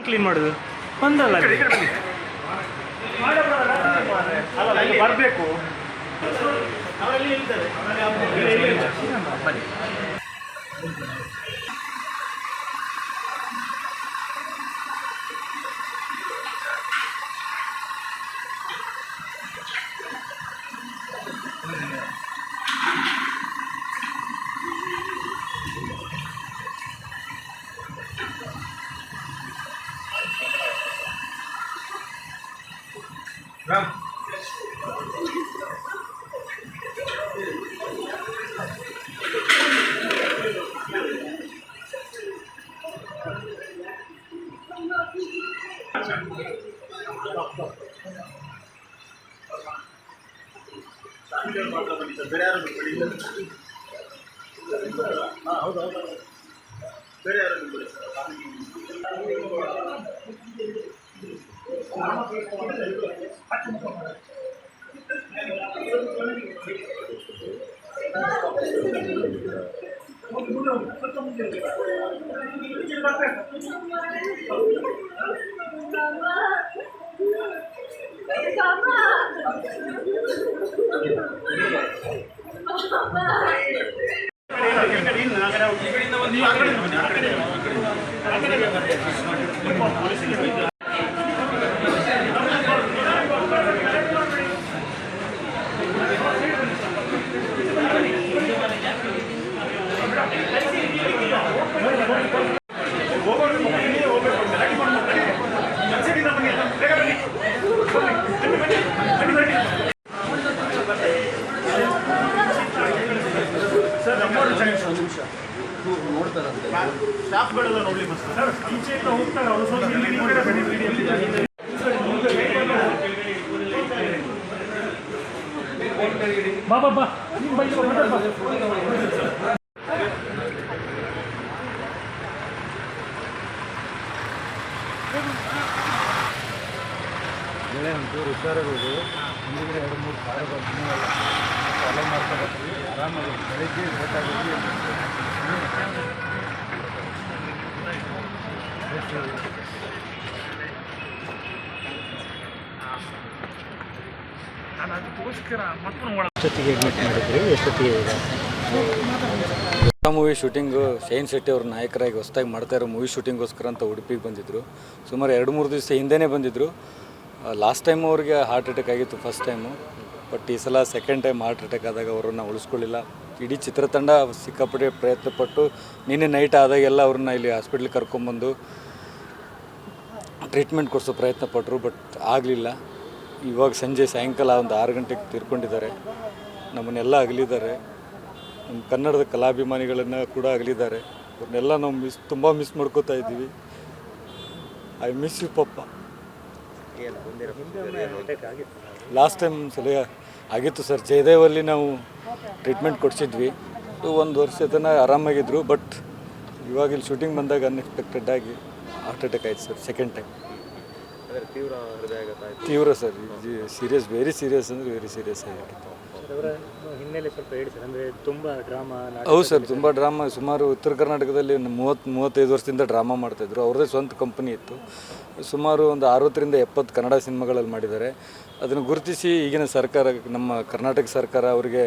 Clean ಮಾಡೋದು ಒಂದಲ್ಲ ಬರಬೇಕು. ಬೇರೆ ಯಾರು ಹೌದು ಬೇರೆ ಯಾರು ಸ್ಟಾಫ್ಗಳೆಲ್ಲ ನೋಡ್ಲಿಕ್ಕೆ ಸರ್ ಈಚೆಯಿಂದ ಹೋಗ್ತಾರೆ ಅವರು ಬಾ ಬಾ ಬಾ ಬೆಳೆ ಒಂಚೂರು ಹುಷಾರಾಗೋದು ಮುಂದಿನ 2-3 ಸಾವಿರ ಫಾಲೋ ಮಾಡ್ತಾ ಬರ್ತೀವಿ ಆರಾಮಾಗಿ ಬೆಳಗ್ಗೆ ಲೇಟಾಗಿ ಎಷ್ಟೊತ್ತಿಗೆ ಅಡ್ಮಿಟ್ ಮಾಡಿದ್ರಿ ಎಷ್ಟೊತ್ತಿಗೆ ಮೂವಿ ಶೂಟಿಂಗು ಶೈನ್ ಶೆಟ್ಟಿ ಅವ್ರ ನಾಯಕರಾಗಿ ಹೊಸದಾಗಿ ಮಾಡ್ತಾ ಇರೋ ಮೂವಿ ಶೂಟಿಂಗೋಸ್ಕರ ಅಂತ ಉಡುಪಿಗೆ ಬಂದಿದ್ದರು. ಸುಮಾರು 2-3 ದಿವಸ ಹಿಂದೆಯೇ ಬಂದಿದ್ದರು. ಲಾಸ್ಟ್ ಟೈಮ್ ಅವ್ರಿಗೆ ಹಾರ್ಟ್ ಅಟ್ಯಾಕ್ ಆಗಿತ್ತು ಫಸ್ಟ್ ಟೈಮು, ಬಟ್ ಈ ಸಲ ಸೆಕೆಂಡ್ ಟೈಮ್ ಹಾರ್ಟ್ ಅಟ್ಯಾಕ್ ಆದಾಗ ಅವರನ್ನು ಉಳಿಸ್ಕೊಳ್ಳಿಲ್ಲ. ಇಡೀ ಚಿತ್ರತಂಡ ಸಿಕ್ಕಾಪಟ್ಟೆ ಪ್ರಯತ್ನಪಟ್ಟು ನಿನ್ನೆ ನೈಟ್ ಆದಾಗೆಲ್ಲ ಅವ್ರನ್ನ ಇಲ್ಲಿ ಹಾಸ್ಪಿಟ್ಲಿಗೆ ಕರ್ಕೊಂಬಂದು ಟ್ರೀಟ್ಮೆಂಟ್ ಕೊಡಿಸೋ ಪ್ರಯತ್ನ ಪಟ್ಟರು, ಬಟ್ ಆಗಲಿಲ್ಲ. ಇವಾಗ ಸಾಯಂಕಾಲ ಒಂದು 6 ಗಂಟೆಗೆ ತೀರ್ಕೊಂಡಿದ್ದಾರೆ. ನಮ್ಮನ್ನೆಲ್ಲ ಅಗಲಿದ್ದಾರೆ. ನಮ್ಮ ಕನ್ನಡದ ಕಲಾಭಿಮಾನಿಗಳನ್ನು ಕೂಡ ಅಗಲಿದ್ದಾರೆ. ಅವ್ರನ್ನೆಲ್ಲ ನಾವು ತುಂಬ ಮಿಸ್ ಮಾಡ್ಕೋತಾ ಇದ್ದೀವಿ. ಐ ಮಿಸ್ ಯು ಪಪ್ಪ. ಲಾಸ್ಟ್ ಟೈಮ್ ಸಲ ಆಗಿತ್ತು ಸರ್, ಜಯದೇವಲ್ಲಿ ನಾವು ಟ್ರೀಟ್ಮೆಂಟ್ ಕೊಡಿಸಿದ್ವಿ. 1 ವರ್ಷ ತನಕ ಆರಾಮಾಗಿದ್ದರು, ಬಟ್ ಇವಾಗ ಇಲ್ಲಿ ಶೂಟಿಂಗ್ ಬಂದಾಗ ಅನ್ಎಕ್ಸ್ಪೆಕ್ಟೆಡ್ ಆಗಿ ಹಾರ್ಟ್ ಅಟ್ಯಾಕ್ ಆಯ್ತು ಸರ್ ಸೆಕೆಂಡ್ ಟೈಮ್. ತೀವ್ರ ಸರ್, ಸೀರಿಯಸ್, ವೆರಿ ಸೀರಿಯಸ್ ಅಂದರೆ ವೆರಿ ಸೀರಿಯಸ್ ಆಗಿತ್ತು. ಹಿನ್ನೆಲೆ ಸ್ವಲ್ಪ ಹೇಳಿ ಸರ್, ಅಂದರೆ ತುಂಬ ಡ್ರಾಮಾ. ಹೌದು ಸರ್, ತುಂಬ ಡ್ರಾಮಾ. ಸುಮಾರು ಉತ್ತರ ಕರ್ನಾಟಕದಲ್ಲಿ 30-35 ವರ್ಷದಿಂದ ಡ್ರಾಮಾ ಮಾಡ್ತಾಯಿದ್ರು. ಅವ್ರದ್ದೇ ಸ್ವಂತ ಕಂಪನಿ ಇತ್ತು. ಸುಮಾರು ಒಂದು 60-70 ಕನ್ನಡ ಸಿನಿಮಾಗಳಲ್ಲಿ ಮಾಡಿದ್ದಾರೆ. ಅದನ್ನು ಗುರುತಿಸಿ ಈಗಿನ ಸರ್ಕಾರ, ನಮ್ಮ ಕರ್ನಾಟಕ ಸರ್ಕಾರ ಅವರಿಗೆ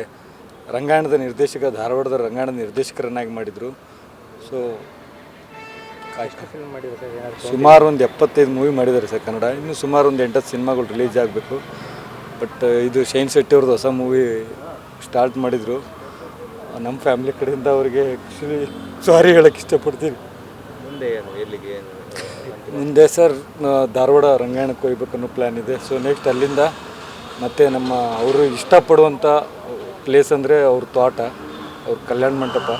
ರಂಗಾಯಣದ ನಿರ್ದೇಶಕ, ಧಾರವಾಡದ ರಂಗಾಯಣದ ನಿರ್ದೇಶಕರನ್ನಾಗಿ ಮಾಡಿದರು. ಸೊ ಫಿಲ್ಮ್ ಮಾಡಿದ್ದಾರೆ ಸುಮಾರು ಒಂದು 75 ಮೂವಿ ಮಾಡಿದ್ದಾರೆ ಸರ್ ಕನ್ನಡ. ಇನ್ನು ಸುಮಾರು ಒಂದು 8 ಸಿನಿಮಾಗಳು ರಿಲೀಸ್ ಆಗಬೇಕು. ಬಟ್ ಇದು ಶೈನ್ ಶೆಟ್ಟಿ ಅವ್ರದ್ದು ಹೊಸ ಮೂವಿ ಸ್ಟಾರ್ಟ್ ಮಾಡಿದರು. ನಮ್ಮ ಫ್ಯಾಮಿಲಿ ಕಡೆಯಿಂದ ಅವರಿಗೆ ಆ್ಯಕ್ಚುಲಿ ಸಾರಿ ಹೇಳೋಕ್ಕೆ ಇಷ್ಟಪಡ್ತೀವಿ. ಮುಂದೆ ಸರ್ ಧಾರವಾಡ ರಂಗಾಯಣಕ್ಕೆ ಹೋಗ್ಬೇಕು ಅನ್ನೋ ಪ್ಲ್ಯಾನ್ ಇದೆ. ಸೊ ನೆಕ್ಸ್ಟ್ ಅಲ್ಲಿಂದ ಮತ್ತು ನಮ್ಮ ಅವರು ಇಷ್ಟಪಡುವಂಥ ಪ್ಲೇಸ್ ಅಂದರೆ ಅವ್ರ ತೋಟ, ಅವ್ರ ಕಲ್ಯಾಣ ಮಂಟಪ.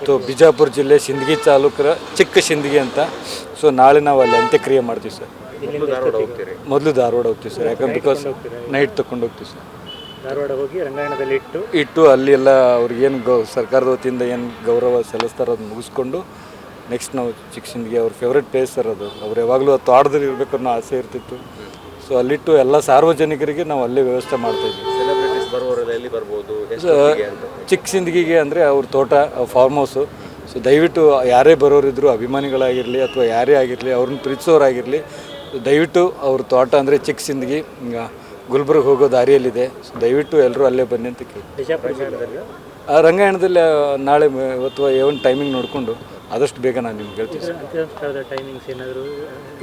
ಸೊ ಬಿಜಾಪುರ ಜಿಲ್ಲೆ ಸಿಂದಗಿ ತಾಲೂಕರ ಚಿಕ್ಕ ಸಿಂದಗಿ ಅಂತ. ಸೊ ನಾಳೆ ನಾವು ಅಲ್ಲಿ ಅಂತ್ಯಕ್ರಿಯೆ ಮಾಡ್ತೀವಿ ಸರ್. ಮೊದಲು ಧಾರವಾಡ ಹೋಗ್ತೀವಿ ಸರ್, ಯಾಕಂದ್ರೆ ಬಿಕಾಸ್ ನೈಟ್ ತೊಗೊಂಡು ಹೋಗ್ತೀವಿ ಸರ್. ಧಾರವಾಡ ಹೋಗಿ ರಂಗಾಯಣದಲ್ಲಿ ಇಟ್ಟು ಅಲ್ಲಿ ಎಲ್ಲ ಅವ್ರಿಗೇನು ಸರ್ಕಾರದ ವತಿಯಿಂದ ಏನು ಗೌರವ ಸಲ್ಲಿಸ್ತಾರೋ ಅದು ಮುಗಿಸ್ಕೊಂಡು ನೆಕ್ಸ್ಟ್ ನಾವು ಚಿಕ್ಕ ಸಿಂದಗಿ ಅವ್ರ ಫೇವ್ರೇಟ್ ಪ್ಲೇಸ್ ಸರ್ ಅದು. ಅವ್ರು ಯಾವಾಗಲೂ ಆ ತೋಟದಲ್ಲಿ ಇರಬೇಕು ಅನ್ನೋ ಆಸೆ ಇರ್ತಿತ್ತು. ಸೊ ಅಲ್ಲಿಟ್ಟು ಎಲ್ಲ ಸಾರ್ವಜನಿಕರಿಗೆ ನಾವು ಅಲ್ಲೇ ವ್ಯವಸ್ಥೆ ಮಾಡ್ತಾಯಿದ್ವಿ. ಸೆಲೆಬ್ರಿಟೀಸ್ ಬರುವವರೆಲ್ಲ ಎಲ್ಲಿ ಬರ್ಬೋದು? ಚಿಕ್ಕ ಸಿಂದಗಿಗೆ ಅಂದರೆ ಅವ್ರ ತೋಟ, ಫಾರ್ಮ್ ಹೌಸು. ಸೊ ದಯವಿಟ್ಟು ಯಾರೇ ಬರೋರಿದ್ರು ಅಭಿಮಾನಿಗಳಾಗಿರಲಿ ಅಥವಾ ಯಾರೇ ಆಗಿರಲಿ ಅವ್ರನ್ನ ಪ್ರೀತಿಸೋರಾಗಿರಲಿ, ದಯವಿಟ್ಟು ಅವ್ರ ತೋಟ ಅಂದರೆ ಚಿಕ್ಕ ಸಿಂದಗಿ ಗುಲ್ಬರ್ಗ ಹೋಗೋ ದಾರಿಯಲ್ಲಿದೆ. ಸೊ ದಯವಿಟ್ಟು ಎಲ್ಲರೂ ಅಲ್ಲೇ ಬನ್ನಿ ಅಂತ ಕೇಳಿ. ಆ ರಂಗಾಯಣದಲ್ಲಿ ನಾಳೆ ಅಥವಾ ಏನು ಟೈಮಿಂಗ್ ನೋಡಿಕೊಂಡು ಆದಷ್ಟು ಬೇಗ ನಾನು ನಿಮ್ಗೆ ಹೇಳ್ತೀನಿ ಸರ್. ಟೈಮಿಂಗ್ಸ್ ಏನಾದರೂ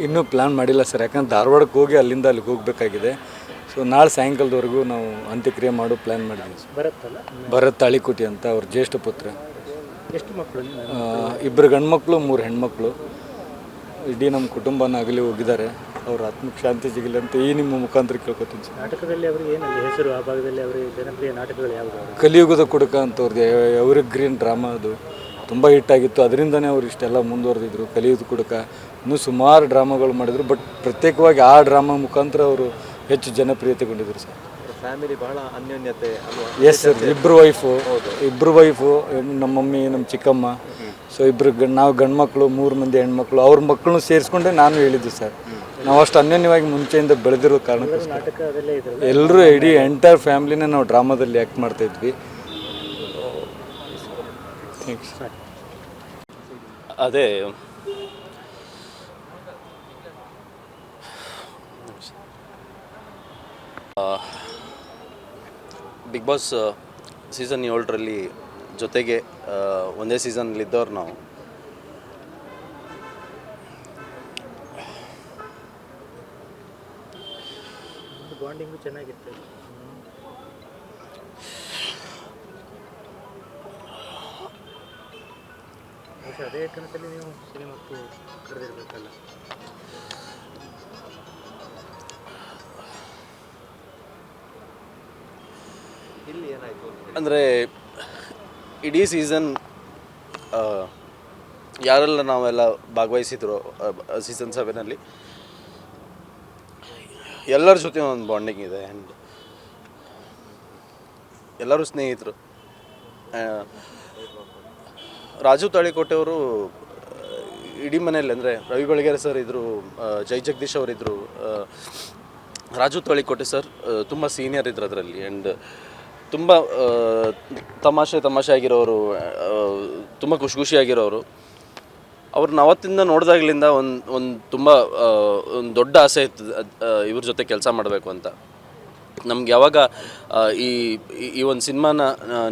ಇನ್ನೂ ಪ್ಲ್ಯಾನ್ ಮಾಡಿಲ್ಲ ಸರ್, ಯಾಕಂದ್ರೆ ಧಾರವಾಡಕ್ಕೆ ಹೋಗಿ ಅಲ್ಲಿಂದ ಅಲ್ಲಿಗೆ ಹೋಗಬೇಕಾಗಿದೆ. ಸೊ ನಾಳೆ ಸಾಯಂಕಾಲದವರೆಗೂ ನಾವು ಅಂತ್ಯಕ್ರಿಯೆ ಮಾಡೋ ಪ್ಲ್ಯಾನ್ ಮಾಡಿದ್ದೀವಿ ಸರ್. ಬರುತ್ತಲ್ಲ, ಭರತ್ ತಾಳಿಕೋಟಿ ಅಂತ ಅವ್ರ ಜ್ಯೇಷ್ಠ ಪುತ್ರ. ಎಷ್ಟು ಮಕ್ಕಳು? 2 ಗಂಡ್ಮಕ್ಳು 3 ಹೆಣ್ಮಕ್ಳು. ಇಡೀ ನಮ್ಮ ಕುಟುಂಬನ ಆಗಲಿ ಹೋಗಿದ್ದಾರೆ. ಅವ್ರ ಆತ್ಮಕ್ಕೆ ಶಾಂತಿ ಸಿಗಲಿ ಅಂತ ಈ ನಿಮ್ಮ ಮುಖಾಂತರ ಕೇಳ್ಕೊತೀನಿ ಸರ್. ನಾಟಕದಲ್ಲಿ ಅವರಿಗೆ ಏನಲ್ಲಿ ಹೆಸರು, ಆ ಭಾಗದಲ್ಲಿ ಅವರಿಗೆ ಜನಪ್ರಿಯ ನಾಟಕಗಳು ಯಾವುದು? ಕಲಿಯುಗದ ಕುಡುಕ ಅಂತ ಅವ್ರದ್ದು ಎವರ್ಗ್ರೀನ್ ಡ್ರಾಮಾ, ಅದು ತುಂಬ ಹಿಟ್ಟಾಗಿತ್ತು. ಅದರಿಂದನೇ ಅವ್ರು ಇಷ್ಟೆಲ್ಲ ಮುಂದುವರೆದಿದ್ರು. ಕಲಿಯುಗದ ಕುಡುಕ ಇನ್ನೂ ಸುಮಾರು ಡ್ರಾಮಾಗಳು ಮಾಡಿದರು. ಬಟ್ ಪ್ರತ್ಯೇಕವಾಗಿ ಆ ಡ್ರಾಮಾ ಮುಖಾಂತರ ಅವರು ಹೆಚ್ಚು ಜನಪ್ರಿಯತೆಗೊಂಡಿದ್ರು ಸರ್. ಫ್ಯಾಮಿಲಿ ಬಹಳ ಅನ್ಯೋನ್ಯತೆ ಅಲ್ವಾ? ಎಸ್ ಸರ್, ಇಬ್ಬರು ವೈಫು, ನಮ್ಮ ಮಮ್ಮಿ, ನಮ್ಮ ಚಿಕ್ಕಮ್ಮ. ಸೊ ನಾವು ಗಂಡು ಮಕ್ಕಳು, 3 ಮಂದಿ ಹೆಣ್ಮಕ್ಳು, ಅವ್ರ ಮಕ್ಕಳನ್ನು ಸೇರಿಸ್ಕೊಂಡೆ ನಾನು ಹೇಳಿದ್ದು ಸರ್. ನಾವು ಅಷ್ಟು ಅನ್ಯೋನ್ಯವಾಗಿ ಮುಂಚೆಯಿಂದ ಬೆಳೆದಿರೋ ಕಾರಣಕ್ಕೋಸ್ಕರ ಎಲ್ಲರೂ ಇಡೀ ಎಂಟೈರ್ ಫ್ಯಾಮಿಲಿನೇ ನಾವು ಡ್ರಾಮಾದಲ್ಲಿ ಆ್ಯಕ್ಟ್ ಮಾಡ್ತಾಯಿದ್ವಿ. ಥ್ಯಾಂಕ್ಸ್. ಅದೇ ಬಿಗ್ ಬಾಸ್ ಸೀಸನ್ 7ರಲ್ಲಿ ಜೊತೆಗೆ ಒಂದೇ ಸೀಸನ್ಲಿದ್ದವ್ರು ನಾವು. ಬಾಂಡಿಂಗು ಚೆನ್ನಾಗಿತ್ತು. ಅದೇ ಕನಸಲ್ಲಿ ನೀವು ಸಿನಿಮಾಕ್ಕೆ ಕರೆದಿರ್ಬೇಕಲ್ಲ. ಇಲ್ಲಿ ಏನಾಯಿತು ಅಂದರೆ ಇಡೀ ಸೀಸನ್ ಯಾರೆಲ್ಲ ನಾವೆಲ್ಲ ಭಾಗವಹಿಸಿದ್ರು ಸೀಸನ್ 7ನಲ್ಲಿ ಎಲ್ಲರ ಜೊತೆ ಒಂದು ಬಾಂಡಿಂಗ್ ಇದೆ. ಆ್ಯಂಡ್ ಎಲ್ಲರೂ ಸ್ನೇಹಿತರು. ರಾಜು ತಾಳಿಕೋಟೆಯವರು ಇಡೀ ಮನೆಯಲ್ಲಿ, ಅಂದರೆ ರವಿ ಬೆಳಗೆರೆ ಸರ್ ಇದ್ದರು, ಜೈ ಜಗದೀಶ್ ಅವರಿದ್ದರು, ರಾಜು ತಾಳಿಕೋಟೆ ಸರ್ ತುಂಬ ಸೀನಿಯರ್ ಇದ್ರು ಅದರಲ್ಲಿ. ಆ್ಯಂಡ್ ತುಂಬ ತಮಾಷೆ ಆಗಿರೋರು, ತುಂಬ ಖುಷಿಯಾಗಿರೋರು. ಅವ್ರನ್ನ ಅವತ್ತಿಂದ ನೋಡಿದಾಗಲಿಂದ ಒಂದು ತುಂಬ ಒಂದು ದೊಡ್ಡ ಆಸೆ ಇತ್ತು ಇವ್ರ ಜೊತೆ ಕೆಲಸ ಮಾಡಬೇಕು ಅಂತ. ನಮ್ಗೆ ಯಾವಾಗ ಈ ಒಂದು ಸಿನಿಮಾನ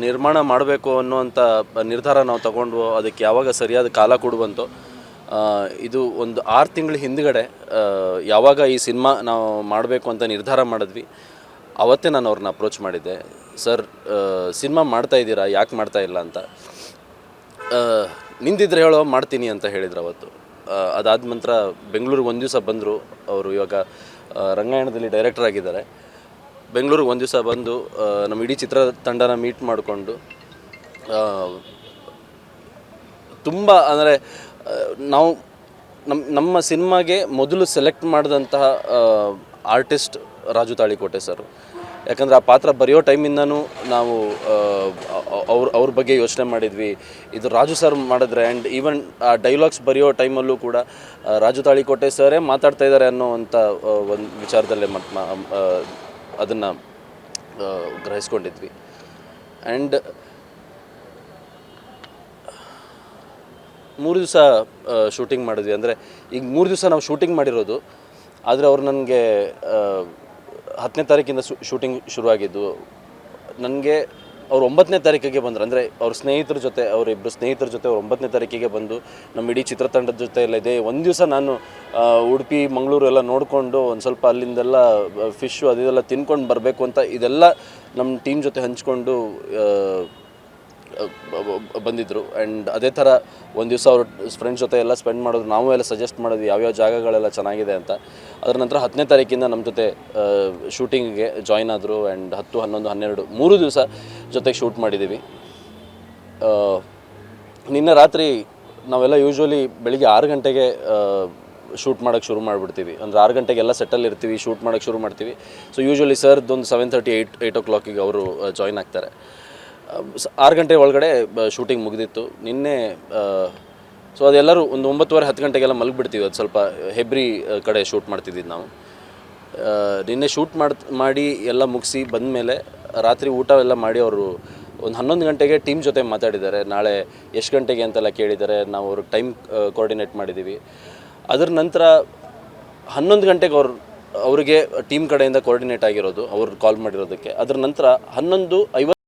ನಿರ್ಮಾಣ ಮಾಡಬೇಕು ಅನ್ನುವಂಥ ನಿರ್ಧಾರ ನಾವು ತಗೊಂಡ್ವೋ, ಅದಕ್ಕೆ ಯಾವಾಗ ಸರಿಯಾದ ಕಾಲ ಕೊಡುವಂತೋ, ಇದು ಒಂದು 6 ತಿಂಗಳ ಹಿಂದ್ಗಡೆ ಯಾವಾಗ ಈ ಸಿನಿಮಾ ನಾವು ಮಾಡಬೇಕು ಅಂತ ನಿರ್ಧಾರ ಮಾಡಿದ್ವಿ, ಅವತ್ತೇ ನಾನು ಅವ್ರನ್ನ ಅಪ್ರೋಚ್ ಮಾಡಿದ್ದೆ. ಸರ್, ಸಿನಿಮಾ ಮಾಡ್ತಾಯಿದ್ದೀರಾ, ಯಾಕೆ ಮಾಡ್ತಾಯಿಲ್ಲ ಅಂತ. ನಿಂದಿದ್ರೆ ಹೇಳೋ, ಮಾಡ್ತೀನಿ ಅಂತ ಹೇಳಿದ್ರು ಅವತ್ತು. ಅದಾದ ನಂತರ ಬೆಂಗಳೂರಿಗೆ ಒಂದು ದಿವಸ ಬಂದರು. ಅವರು ಇವಾಗ ರಂಗಾಯಣದಲ್ಲಿ ಡೈರೆಕ್ಟರ್ ಆಗಿದ್ದಾರೆ. ಬೆಂಗಳೂರಿಗೆ ಒಂದು ದಿವಸ ಬಂದು ನಮ್ಮ ಇಡೀ ಚಿತ್ರತಂಡನ ಮೀಟ್ ಮಾಡಿಕೊಂಡು ತುಂಬ, ಅಂದರೆ ನಾವು ನಮ್ಮ ಸಿನಿಮಾಗೆ ಮೊದಲು ಸೆಲೆಕ್ಟ್ ಮಾಡಿದಂತಹ ಆರ್ಟಿಸ್ಟ್ ರಾಜು ತಾಳಿಕೋಟೆ ಸರ್. ಯಾಕಂದರೆ ಆ ಪಾತ್ರ ಬರೆಯೋ ಟೈಮಿಂದನೂ ನಾವು ಅವ್ರ ಬಗ್ಗೆ ಯೋಚನೆ ಮಾಡಿದ್ವಿ, ಇದು ರಾಜು ಸರ್ ಮಾಡಿದ್ರೆ. ಆ್ಯಂಡ್ ಈವನ್ ಆ ಡೈಲಾಗ್ಸ್ ಬರೆಯೋ ಟೈಮಲ್ಲೂ ಕೂಡ ರಾಜು ತಾಳಿಕೋಟೆ ಸರೇ ಮಾತಾಡ್ತಾ ಇದ್ದಾರೆ ಅನ್ನೋವಂಥ ಒಂದು ವಿಚಾರದಲ್ಲೇ ಅದನ್ನು ಗ್ರಹಿಸ್ಕೊಂಡಿದ್ವಿ. ಆ್ಯಂಡ್ 3 ದಿವಸ ಶೂಟಿಂಗ್ ಮಾಡಿದ್ವಿ. ಅಂದರೆ ಈಗ 3 ದಿವಸ ನಾವು ಶೂಟಿಂಗ್ ಮಾಡಿರೋದು, ಆದರೆ ಅವ್ರು ನನಗೆ 10ನೇ ತಾರೀಕಿಂದ ಶೂಟಿಂಗ್ ಶುರುವಾಗಿದ್ದು. ನನಗೆ ಅವ್ರು 9ನೇ ತಾರೀಕಿಗೆ ಬಂದರು. ಅಂದರೆ ಅವ್ರ ಸ್ನೇಹಿತರ ಜೊತೆ, ಅವರಿಬ್ಬರು ಸ್ನೇಹಿತರ ಜೊತೆ ಅವ್ರು 9ನೇ ತಾರೀಕಿಗೆ ಬಂದು ನಮ್ಮ ಇಡೀ ಚಿತ್ರತಂಡದ ಜೊತೆ ಎಲ್ಲ ಇದೆ. ಒಂದು ದಿವಸ ನಾನು ಉಡುಪಿ ಮಂಗಳೂರು ಎಲ್ಲ ನೋಡಿಕೊಂಡು ಒಂದು ಸ್ವಲ್ಪ ಅಲ್ಲಿಂದೆಲ್ಲ ಫಿಶ್ಶು ಅದೆಲ್ಲ ತಿನ್ಕೊಂಡು ಬರಬೇಕು ಅಂತ ಇದೆಲ್ಲ ನಮ್ಮ ಟೀಮ್ ಜೊತೆ ಹಂಚ್ಕೊಂಡು ಬಂದಿದ್ದರು. ಆ್ಯಂಡ್ ಅದೇ ಥರ ಒಂದು ದಿವಸ ಅವ್ರ ಫ್ರೆಂಡ್ಸ್ ಜೊತೆ ಎಲ್ಲ ಸ್ಪೆಂಡ್ ಮಾಡೋದು. ನಾವು ಎಲ್ಲ ಸಜೆಸ್ಟ್ ಮಾಡಿದ್ವಿ ಯಾವ್ಯಾವ ಜಾಗಗಳೆಲ್ಲ ಚೆನ್ನಾಗಿದೆ ಅಂತ. ಅದರ ನಂತರ 10ನೇ ತಾರೀಕಿಂದ ನಮ್ಮ ಜೊತೆ ಶೂಟಿಂಗಿಗೆ ಜಾಯ್ನ್ ಆದರು. ಆ್ಯಂಡ್ 10, 11, 12 3 ದಿವಸ ಜೊತೆಗೆ ಶೂಟ್ ಮಾಡಿದ್ದೀವಿ. ನಿನ್ನೆ ರಾತ್ರಿ ನಾವೆಲ್ಲ ಯೂಶ್ವಲಿ ಬೆಳಿಗ್ಗೆ 6 ಗಂಟೆಗೆ ಶೂಟ್ ಮಾಡೋಕ್ಕೆ ಶುರು ಮಾಡಿಬಿಡ್ತೀವಿ. ಅಂದರೆ 6 ಗಂಟೆಗೆಲ್ಲ ಸೆಟ್ಟಲ್ಲಿ ಇರ್ತೀವಿ, ಶೂಟ್ ಮಾಡೋಕ್ಕೆ ಶುರು ಮಾಡ್ತೀವಿ. ಸೊ ಯೂಶ್ವಲಿ ಸರ್ದೊಂದು 7:30, 8 o'clock ಅವರು ಜಾಯ್ನ್ ಆಗ್ತಾರೆ. 6 ಗಂಟೆ ಒಳಗಡೆ ಶೂಟಿಂಗ್ ಮುಗಿದಿತ್ತು ನಿನ್ನೆ. ಸೊ ಅದೆಲ್ಲರೂ ಒಂದು 9:30, 10 ಗಂಟೆಗೆಲ್ಲ ಮಲಗಿಬಿಡ್ತೀವಿ. ಅದು ಸ್ವಲ್ಪ ಹೆಬ್ರಿ ಕಡೆ ಶೂಟ್ ಮಾಡ್ತಿದ್ದಿದ್ದು ನಾವು. ನಿನ್ನೆ ಶೂಟ್ ಮಾಡಿ ಎಲ್ಲ ಮುಗಿಸಿ ಬಂದಮೇಲೆ ರಾತ್ರಿ ಊಟ ಎಲ್ಲ ಮಾಡಿ ಅವರು ಒಂದು 11 ಗಂಟೆಗೆ ಟೀಮ್ ಜೊತೆ ಮಾತಾಡಿದ್ದಾರೆ. ನಾಳೆ ಎಷ್ಟು ಗಂಟೆಗೆ ಅಂತೆಲ್ಲ ಕೇಳಿದ್ದಾರೆ. ನಾವು ಅವ್ರಿಗೆ ಟೈಮ್ ಕೋಆರ್ಡಿನೇಟ್ ಮಾಡಿದ್ದೀವಿ. ಅದರ ನಂತರ 11 ಗಂಟೆಗೆ ಅವರಿಗೆ ಟೀಮ್ ಕಡೆಯಿಂದ ಕೋಆರ್ಡಿನೇಟ್ ಆಗಿರೋದು, ಅವ್ರು ಕಾಲ್ ಮಾಡಿರೋದಕ್ಕೆ. ಅದರ ನಂತರ 11:50